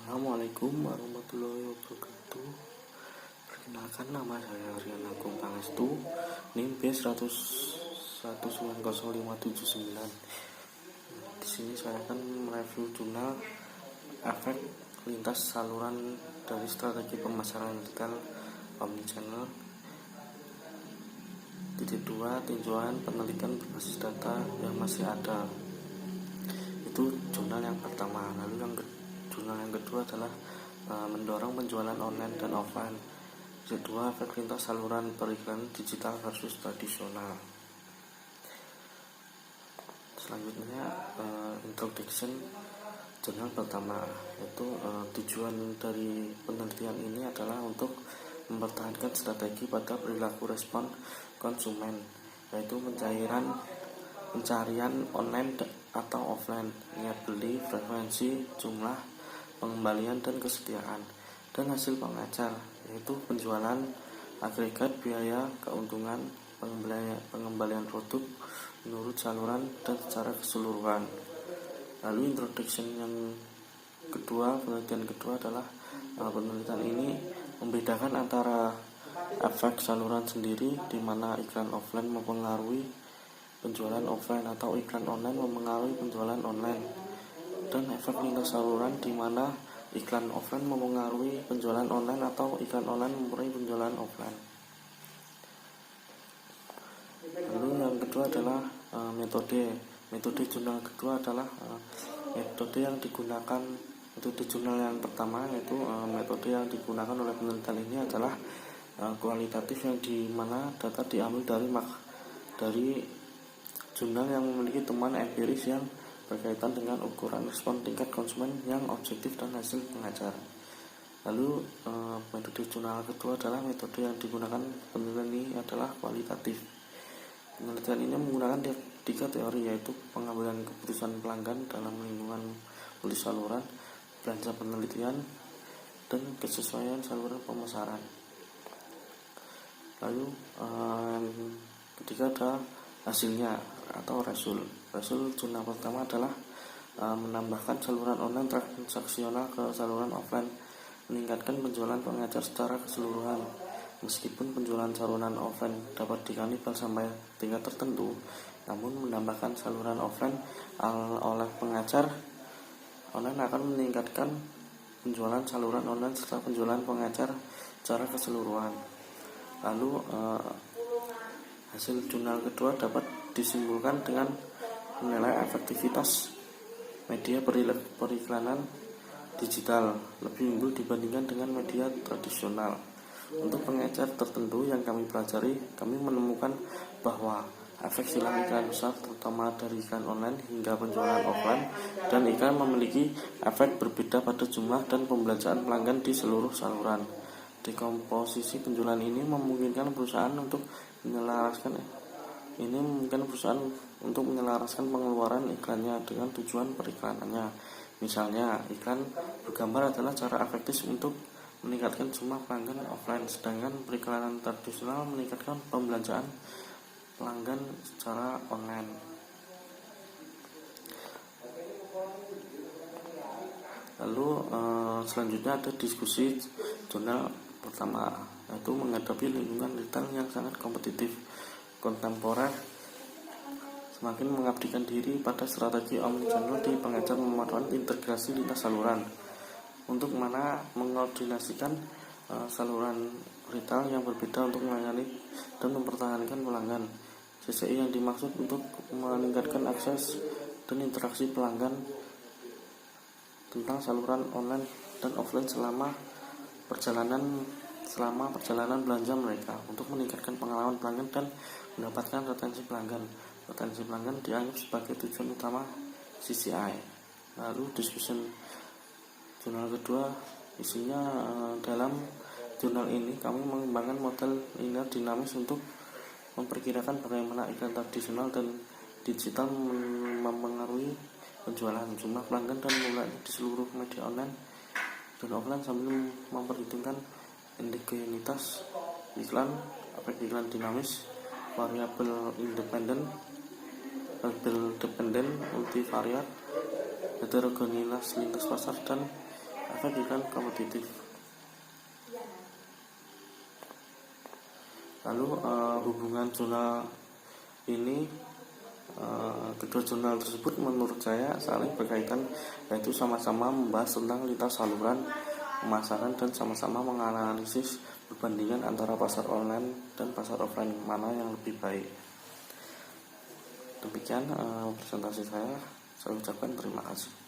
Assalamualaikum warahmatullahi wabarakatuh. Perkenalkan, nama saya Rian Agung Pangestu, NIM B100105799. Di sini saya akan mereview jurnal efek lintas saluran dari strategi pemasaran retail omnichannel. Titik 2, tinjauan penelitian berbasis data yang masih ada. Itu jurnal yang pertama. Lalu jurnal yang kedua adalah mendorong penjualan online dan offline. Kedua, efek lintas saluran periklanan digital versus tradisional. Selanjutnya introduction jurnal pertama, yaitu tujuan dari penelitian ini adalah untuk mempertahankan strategi pada perilaku respon konsumen, yaitu pencarian online atau offline, niat beli, frekuensi, jumlah, pengembalian dan kesediaan, dan hasil pengacar, yaitu penjualan, agregat, biaya, keuntungan, pengembalian produk menurut saluran dan secara keseluruhan. Lalu introduction yang kedua, penelitian kedua adalah penelitian ini membedakan antara efek saluran sendiri, di mana iklan offline mempengaruhi penjualan offline atau iklan online mempengaruhi penjualan online, dan efek lintas saluran di mana iklan offline mempengaruhi penjualan online atau iklan online mempengaruhi penjualan offline. Lalu yang kedua adalah metode jurnal kedua adalah metode yang digunakan. Metode jurnal yang pertama yaitu metode yang digunakan oleh penelitian ini adalah kualitatif, yang di mana data diambil dari jurnal yang memiliki temuan empiris yang berkaitan dengan ukuran respon tingkat konsumen yang objektif dan hasil pengacar. Lalu metode jurnal kedua adalah metode yang digunakan penelitian ini adalah kualitatif. Penelitian ini menggunakan 3 teori, yaitu pengambilan keputusan pelanggan dalam lingkungan multisaluran, belanja penelitian, dan kesesuaian saluran pemasaran. Lalu ketiga ada hasilnya atau result jurnal pertama adalah menambahkan saluran online transaksional ke saluran offline, meningkatkan penjualan pengacar secara keseluruhan. Meskipun penjualan saluran offline dapat dikanibal sampai tingkat tertentu, namun menambahkan saluran offline oleh pengacar online akan meningkatkan penjualan saluran online serta penjualan pengacar secara keseluruhan. Lalu hasil jurnal kedua dapat disimpulkan dengan menilai efektivitas media periklanan digital lebih unggul dibandingkan dengan media tradisional. Untuk pengecer tertentu yang kami pelajari, kami menemukan bahwa efek silang iklan besar, terutama dari iklan online hingga penjualan offline dan iklan, memiliki efek berbeda pada jumlah dan pembelanjaan pelanggan di seluruh saluran. Dekomposisi penjualan ini memungkinkan perusahaan untuk menyelaraskan pengeluaran iklannya dengan tujuan periklanannya. Misalnya, iklan bergambar adalah cara efektif untuk meningkatkan jumlah pelanggan offline, sedangkan periklanan tradisional meningkatkan pembelanjaan pelanggan secara online. Lalu selanjutnya ada diskusi jurnal pertama, yaitu menghadapi lingkungan retail yang sangat kompetitif kontemporer, semakin mengabdikan diri pada strategi omnichannel di pengecer memanfaatkan integrasi lintas saluran untuk mengkoordinasikan saluran retail yang berbeda untuk melayani dan mempertahankan pelanggan. CCI yang dimaksud untuk meningkatkan akses dan interaksi pelanggan tentang saluran online dan offline selama perjalanan belanja mereka, untuk meningkatkan pengalaman pelanggan dan mendapatkan retensi pelanggan. Retensi pelanggan dianggap sebagai tujuan utama CCI. Lalu discussion jurnal kedua, isinya dalam jurnal ini kami mengembangkan model linear dinamis untuk memperkirakan bagaimana iklan tradisional dan digital mempengaruhi penjualan, jumlah pelanggan dan mulai di seluruh media online dan offline, sambil memperhitungkan endogenitas iklan, efek iklan dinamis, variabel independen, label dependen, multivariat, heterogenitas lintas pasar, dan efek iklan kompetitif. Lalu hubungan jurnal ini, kedua jurnal tersebut menurut saya saling berkaitan, yaitu sama-sama membahas tentang lintas saluran pemasaran dan sama-sama menganalisis perbandingan antara pasar online dan pasar offline mana yang lebih baik. Demikian presentasi saya ucapkan terima kasih.